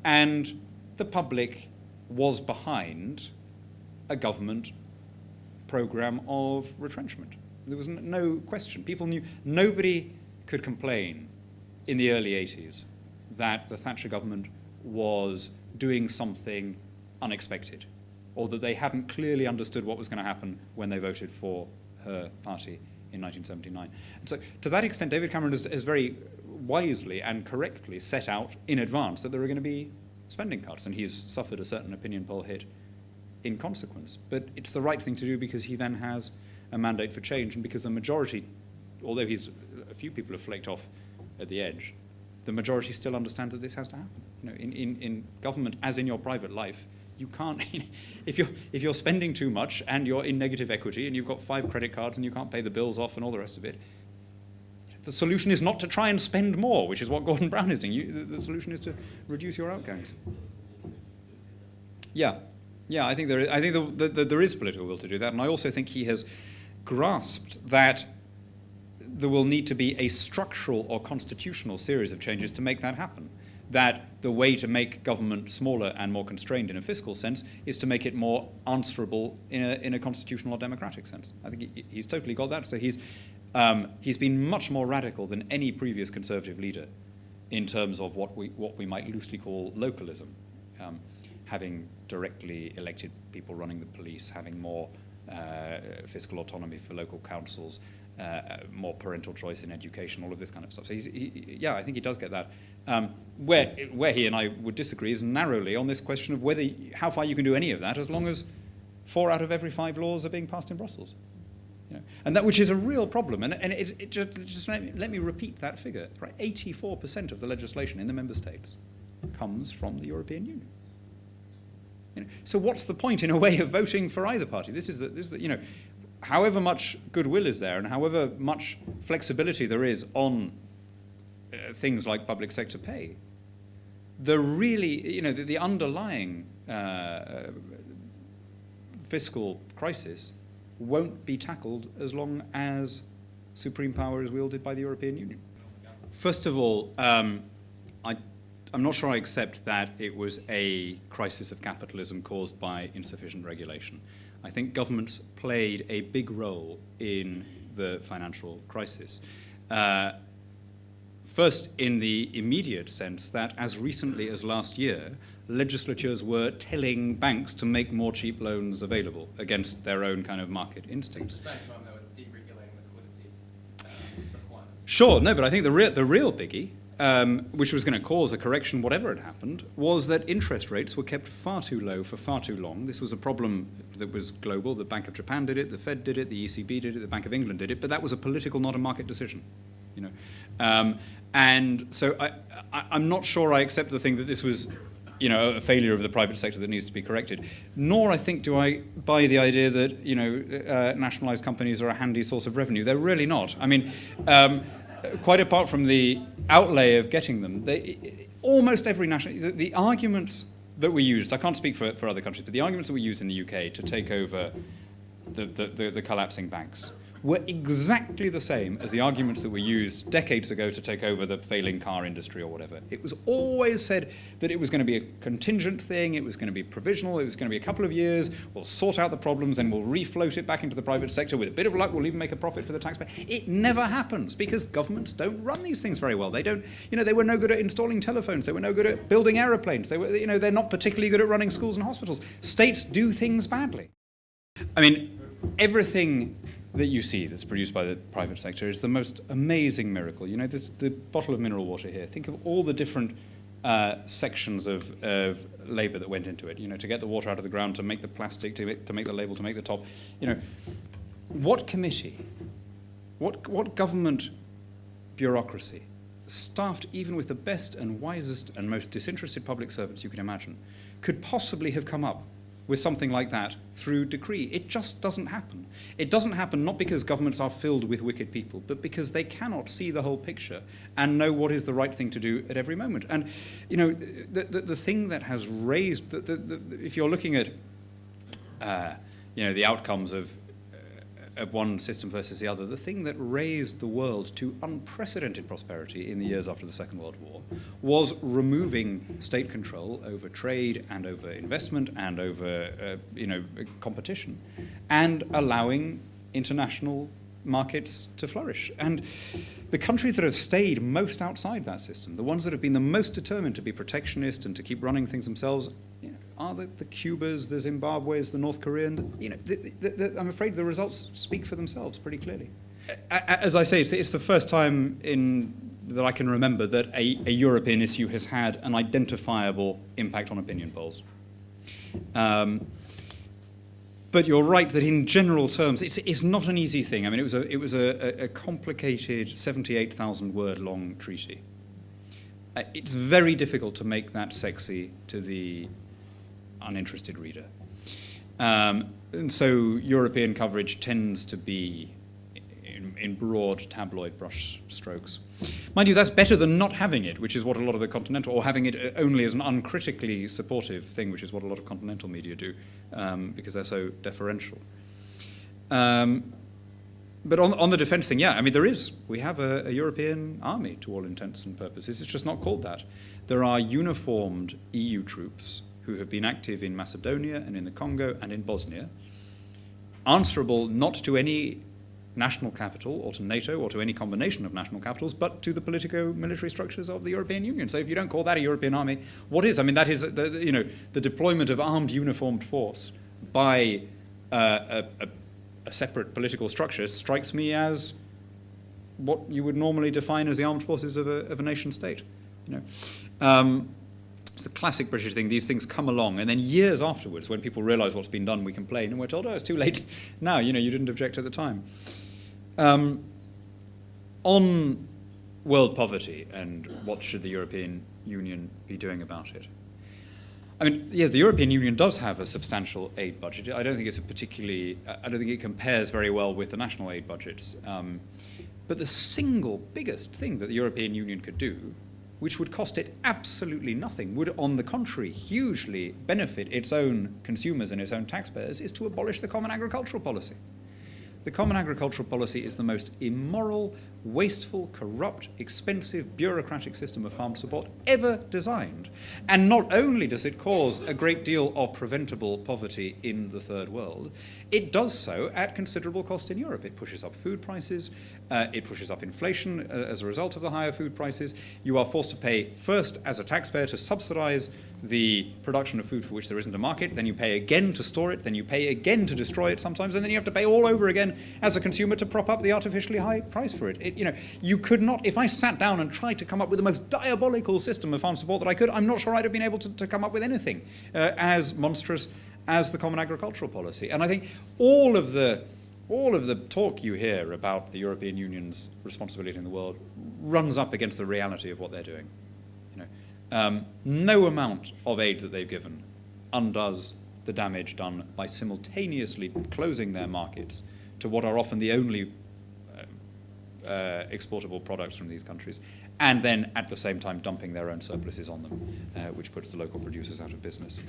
And the public was behind a government program of retrenchment. There was no question. People knew, nobody could complain in the early 80s that the Thatcher government was doing something unexpected, or that they hadn't clearly understood what was going to happen when they voted for her party in 1979. And so to that extent, David Cameron has very wisely and correctly set out in advance that there are going to be spending cuts, and he's suffered a certain opinion poll hit in consequence. But it's the right thing to do because he then has a mandate for change, and because the majority, although a few people have flaked off at the edge, the majority still understand that this has to happen. You know, in government, as in your private life, you can't, if you're spending too much and you're in negative equity and you've got 5 credit cards and you can't pay the bills off and all the rest of it, the solution is not to try and spend more, which is what Gordon Brown is doing. The solution is to reduce your outgoings. Yeah, I think there is political will to do that, and I also think he has grasped that there will need to be a structural or constitutional series of changes to make that happen. That the way to make government smaller and more constrained in a fiscal sense is to make it more answerable in a constitutional or democratic sense. I think he's totally got that. So he's been much more radical than any previous Conservative leader in terms of what we might loosely call localism, having directly elected people running the police, having more fiscal autonomy for local councils, more parental choice in education, all of this kind of stuff. So yeah, I think he does get that. Where he and I would disagree is narrowly on this question of how far you can do any of that, as long as 4 out of every 5 laws are being passed in Brussels. You know, and that, which is a real problem. And it just let me repeat that figure. Right, 84% of the legislation in the member states comes from the European Union. You know, so what's the point, in a way, of voting for either party? This is the you know, however much goodwill is there and however much flexibility there is on things like public sector pay, the underlying fiscal crisis won't be tackled as long as supreme power is wielded by the European Union. First of all, I'm not sure I accept that it was a crisis of capitalism caused by insufficient regulation. I think governments played a big role in the financial crisis. First, in the immediate sense that as recently as last year, legislatures were telling banks to make more cheap loans available against their own kind of market instincts. At the same time, they were deregulating liquidity requirements. Sure, no, but I think the real biggie, which was going to cause a correction whatever had happened, was that interest rates were kept far too low for far too long. This was a problem that was global. The Bank of Japan did it, the Fed did it, the ECB did it, the Bank of England did it, but that was a political, not a market decision. You know, and so I'm not sure I accept the thing that this was, you know, a failure of the private sector that needs to be corrected. Nor, I think, do I buy the idea that, you know, nationalised companies are a handy source of revenue. They're really not. I mean, quite apart from the outlay of getting them, almost every the arguments that were used, I can't speak for other countries, but the arguments that were used in the UK to take over the collapsing banks were exactly the same as the arguments that were used decades ago to take over the failing car industry or whatever. It was always said that it was going to be a contingent thing, it was going to be provisional, it was going to be a couple of years, we'll sort out the problems and we'll refloat it back into the private sector. With a bit of luck, we'll even make a profit for the taxpayer. It never happens because governments don't run these things very well. They don't, you know, they were no good at installing telephones, they were no good at building aeroplanes, they were, you know, they're not particularly good at running schools and hospitals. States do things badly. I mean, everything that you see that's produced by the private sector is the most amazing miracle. You know, there's the bottle of mineral water here. Think of all the different sections of labour that went into it, you know, to get the water out of the ground, to make the plastic, to make the label, to make the top. You know, what committee, what government bureaucracy, staffed even with the best and wisest and most disinterested public servants you can imagine, could possibly have come up with something like that through decree? It just doesn't happen. It doesn't happen not because governments are filled with wicked people, but because they cannot see the whole picture and know what is the right thing to do at every moment. And, you know, the thing that has raised, if you're looking at, you know, the outcomes of of one system versus the other, the thing that raised the world to unprecedented prosperity in the years after the Second World War was removing state control over trade and over investment and over competition, and allowing international markets to flourish. And the countries that have stayed most outside that system, the ones that have been the most determined to be protectionist and to keep running things themselves, are the Cubas, the Zimbabwe's, the North Korean. I'm afraid the results speak for themselves pretty clearly. As I say, it's the first time that I can remember that a European issue has had an identifiable impact on opinion polls. But you're right that in general terms, it's not an easy thing. I mean, it was a complicated 78,000 word long treaty. It's very difficult to make that sexy to the uninterested reader. And so European coverage tends to be in broad tabloid brush strokes. Mind you, that's better than not having it, which is what a lot of the continental, or having it only as an uncritically supportive thing, which is what a lot of continental media do, because they're so deferential. But on the defense thing, yeah, I mean, we have a European army to all intents and purposes. It's just not called that. There are uniformed EU troops who have been active in Macedonia and in the Congo and in Bosnia, answerable not to any national capital or to NATO or to any combination of national capitals, but to the politico-military structures of the European Union. So if you don't call that a European army, what is? I mean, that is the deployment of armed uniformed force by a separate political structure strikes me as what you would normally define as the armed forces of a nation state. It's a classic British thing. These things come along, and then years afterwards, when people realise what's been done, we complain, and we're told, oh, it's too late now. You didn't object at the time. On world poverty and what should the European Union be doing about it? I mean, yes, the European Union does have a substantial aid budget. I don't think it compares very well with the national aid budgets. But the single biggest thing that the European Union could do, which would cost it absolutely nothing, would, on the contrary, hugely benefit its own consumers and its own taxpayers, is to abolish the common agricultural policy. The common agricultural policy is the most immoral, wasteful, corrupt, expensive, bureaucratic system of farm support ever designed. And not only does it cause a great deal of preventable poverty in the third world, it does so at considerable cost in Europe. It pushes up food prices, it pushes up inflation as a result of the higher food prices. You are forced to pay first as a taxpayer to subsidize the production of food for which there isn't a market, then you pay again to store it, then you pay again to destroy it sometimes, and then you have to pay all over again as a consumer to prop up the artificially high price for it. You could not, if I sat down and tried to come up with the most diabolical system of farm support that I could, I'm not sure I'd have been able to come up with anything as monstrous as the common agricultural policy. And I think all of the talk you hear about the European Union's responsibility in the world runs up against the reality of what they're doing. No amount of aid that they've given undoes the damage done by simultaneously closing their markets to what are often the only exportable products from these countries, and then at the same time dumping their own surpluses on them, which puts the local producers out of business.